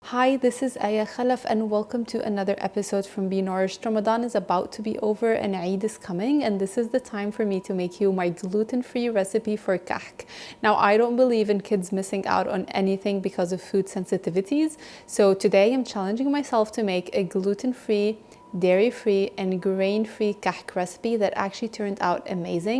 Hi, this is Aya Khalaf and welcome to another episode from Be Nourished. Ramadan is about to be over and Eid is coming, and this is the time for me to make you my gluten-free recipe for kahk. Now, I don't believe in kids missing out on anything because of food sensitivities, so today I'm challenging myself to make a gluten-free, dairy-free and grain-free kahk recipe that actually turned out amazing.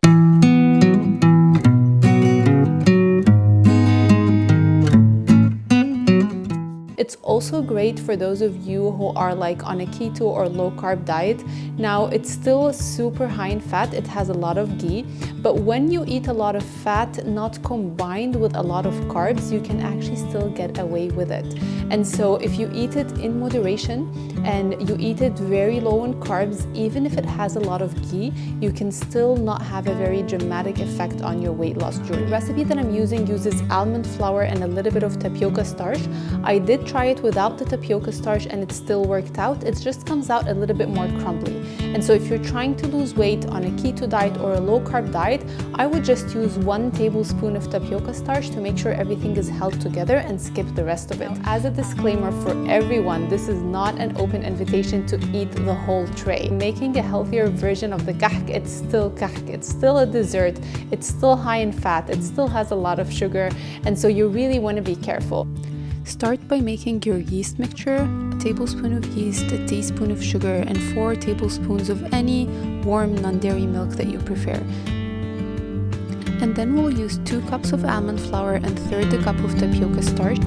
It's also great for those of you who are like on a keto or low carb diet. Now, it's still super high in fat. It has a lot of ghee, but when you eat a lot of fat not combined with a lot of carbs, you can actually still get away with it. And so if you eat it in moderation and you eat it very low in carbs, even if it has a lot of ghee, you can still not have a very dramatic effect on your weight loss journey. The recipe that I'm using uses almond flour and a little bit of tapioca starch. I did try it without the tapioca starch and it still worked out. It just comes out a little bit more crumbly. And so if you're trying to lose weight on a keto diet or a low carb diet, I would just use 1 tablespoon of tapioca starch to make sure everything is held together and skip the rest of it. Now, as a disclaimer for everyone, this is not an open invitation to eat the whole tray. Making a healthier version of the kahk, it's still kahk, it's still a dessert, it's still high in fat, it still has a lot of sugar, and so you really want to be careful. Start by making your yeast mixture: a tablespoon of yeast, a teaspoon of sugar, and 4 tablespoons of any warm non-dairy milk that you prefer. And then we'll use 2 cups of almond flour and 1/3 cup of tapioca starch.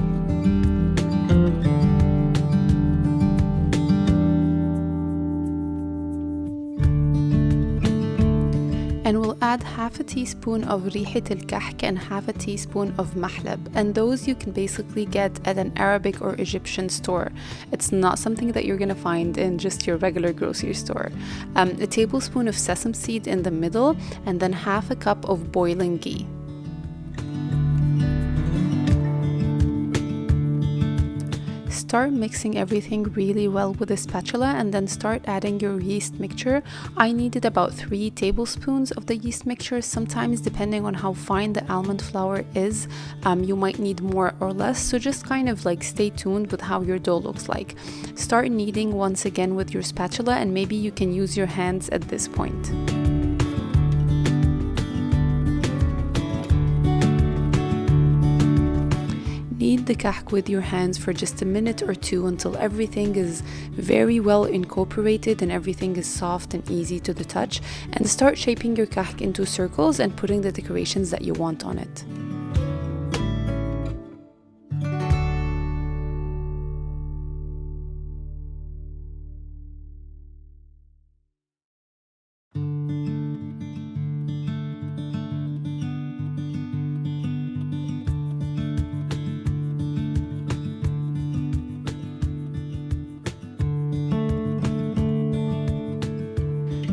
And we'll add 1/2 teaspoon of ريحة الكحك and 1/2 teaspoon of mahlab, and those you can basically get at an Arabic or Egyptian store. It's not something that you're gonna find in just your regular grocery store. A tablespoon of sesame seed in the middle, and then 1/2 cup of boiling ghee. Start mixing everything really well with a spatula and then start adding your yeast mixture. I needed about 3 tablespoons of the yeast mixture. Sometimes, depending on how fine the almond flour is, you might need more or less, so just kind of like stay tuned with how your dough looks like. Start kneading once again with your spatula, and maybe you can use your hands at this point. Knead the kahk with your hands for just a minute or 2 until everything is very well incorporated and everything is soft and easy to the touch, and start shaping your kahk into circles and putting the decorations that you want on it.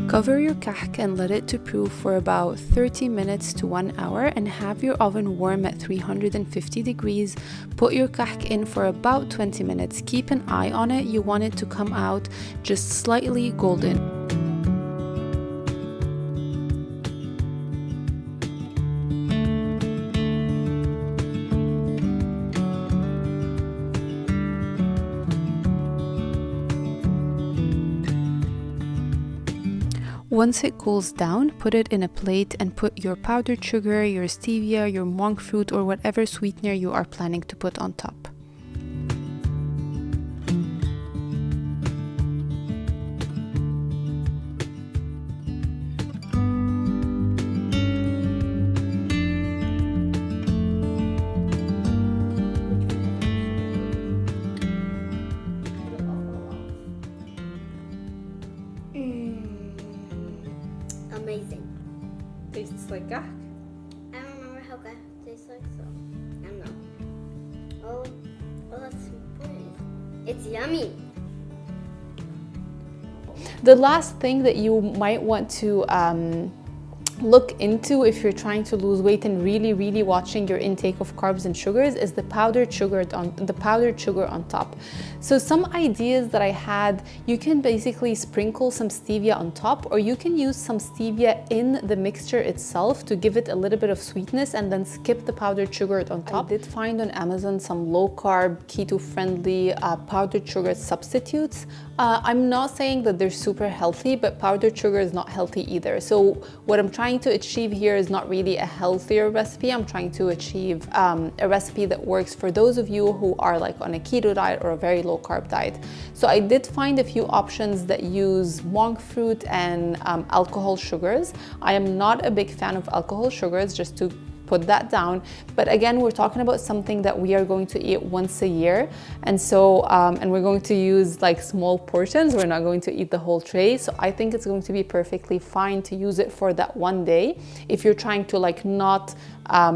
Cover your kahk and let it to proof for about 30 minutes to 1 hour, and have your oven warm at 350 degrees. Put your kahk in for about 20 minutes. Keep an eye on it. You want it to come out just slightly golden. Once it cools down, put it in a plate and put your powdered sugar, your stevia, your monk fruit, or whatever sweetener you are planning to put on top. Amazing. Tastes like kahk? I don't remember how kahk tastes like, so I don't know. Oh, that's good. It's yummy. The last thing that you might want to look into if you're trying to lose weight and really watching your intake of carbs and sugars is the powdered sugar on top. So some ideas that I had, you can basically sprinkle some stevia on top, or you can use some stevia in the mixture itself to give it a little bit of sweetness and then skip the powdered sugar on top. I did find on Amazon some low carb, keto friendly powdered sugar substitutes. I'm not saying that they're super healthy, but powdered sugar is not healthy either. So what I'm trying to achieve here is not really a healthier recipe. I'm trying to achieve a recipe that works for those of you who are like on a keto diet or a very low carb diet. So I did find a few options that use monk fruit and alcohol sugars. I am not a big fan of alcohol sugars, just to put that down. But again, we're talking about something that we are going to eat once a year. And so, and we're going to use like small portions. We're not going to eat the whole tray. So I think it's going to be perfectly fine to use it for that one day if you're trying to like not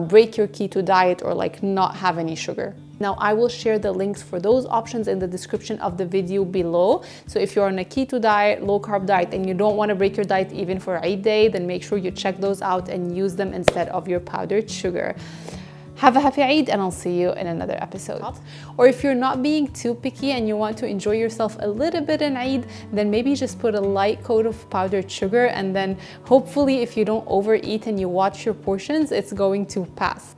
break your keto diet or like not have any sugar. Now, I will share the links for those options in the description of the video below. So if you're on a keto diet, low carb diet, and you don't want to break your diet even for Eid day, then make sure you check those out and use them instead of your powdered sugar. Have a happy Eid, and I'll see you in another episode. Or if you're not being too picky and you want to enjoy yourself a little bit in Eid, then maybe just put a light coat of powdered sugar, and then hopefully if you don't overeat and you watch your portions, it's going to pass.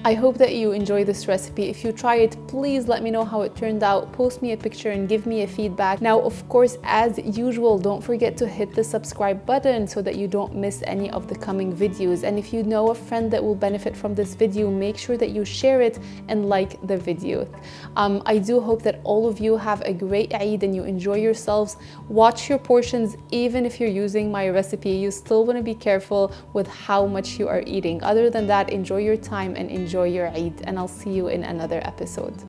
I hope that you enjoy this recipe. If you try it, please let me know how it turned out. Post me a picture and give me a feedback. Now, of course, as usual, don't forget to hit the subscribe button so that you don't miss any of the coming videos. And if you know a friend that will benefit from this video, make sure that you share it and like the video. I do hope that all of you have a great Eid and you enjoy yourselves. Watch your portions. Even if you're using my recipe, you still want to be careful with how much you are eating. Other than that, enjoy your time and enjoy your Eid, and I'll see you in another episode.